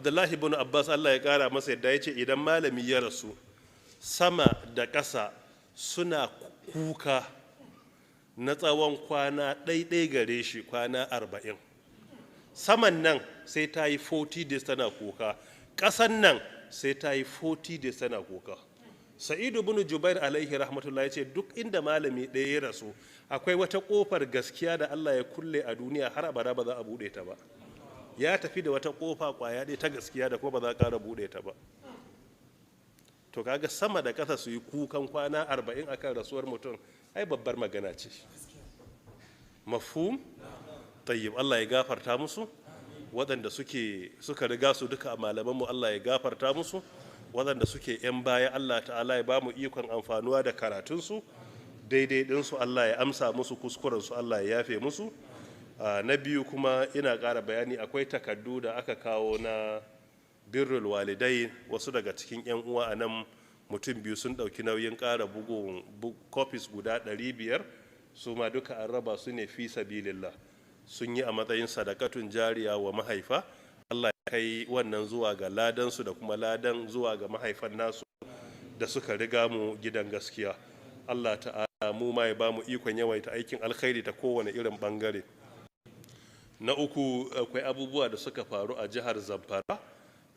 Abdullahi ibn Abbas Allah ya kara masa yadda ya ce idan malami ya rasu sama da ƙasa suna kuka na tsawon kwana ɗaiɗai gare shi kwana 40. Saman nan sai ta yi 40 days tana kuka, ƙasan nan sai ta yi 40 days tana kuka. Sa'idu bin Jubair alaihi rahmatullah ya ce duk inda malami ɗaya ya rasu akwai wata ƙofar gaskiya da Allah ya kulle a duniya har abada ba za a buɗe ta ba. Ya tafi da wata ƙofa ƙwaya ɗaya ta gaskiya da kuma ba za a ƙara buɗe ta ba. To kaga sama da ƙasa su yi kukan kwana 40 akan rasuwar mutum ai babbar magana ce. Mafhum? Tayyib, Allah ya gafarta musu waɗanda suka riga su duka a malamanmu, Allah ya gafarta musu waɗanda suke 'yan baya, Allah ta'ala ya ba mu ikon amfanuwa da karatunsu daidai ɗinsu, Allah ya amsa musu kuskurensu, Allah ya yafe musu. Na biyu kuma ina ƙara bayani, akwai takardu da aka kawo na birrul walidai, wasu daga cikin 'yan uwa a nan mutum biyu sun ɗauki nauyin ƙara bugun copies guda 500, su ma duka an raba su ne fi sabilillah, sun yi a matsayin sadakatun jariya wa mahaifa. Allah ya kai wannan zuwa ga ladansu da kuma ladan zuwa ga mahaifan nasu da suka riga mu gidan gaskiya. Allah ta'ala mu ma ya ba mu ikon yawaita aikin alkhairi ta kowane irin bangare. Na uku, akwai abubuwa da suka faru a jihar Zamfara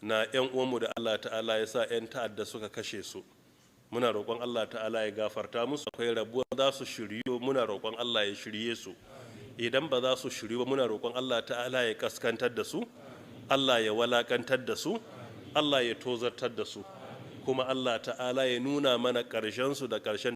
na 'yan uwanmu da Allah ta'ala ya sa 'yan ta'adda suka kashe su. Muna roƙon Allah ta'ala ya gafarta musu. Akwai rabuwa za su shiryu, muna roƙon Allah ya shirye su. Idan ba za su shiryu ba, muna roƙon Allah ta'ala ya kaskantar da su, Allah ya walakantar da su, Allah ya tozartar da su, kuma Allah ta'ala ya nuna mana ƙarshen su da ƙarshen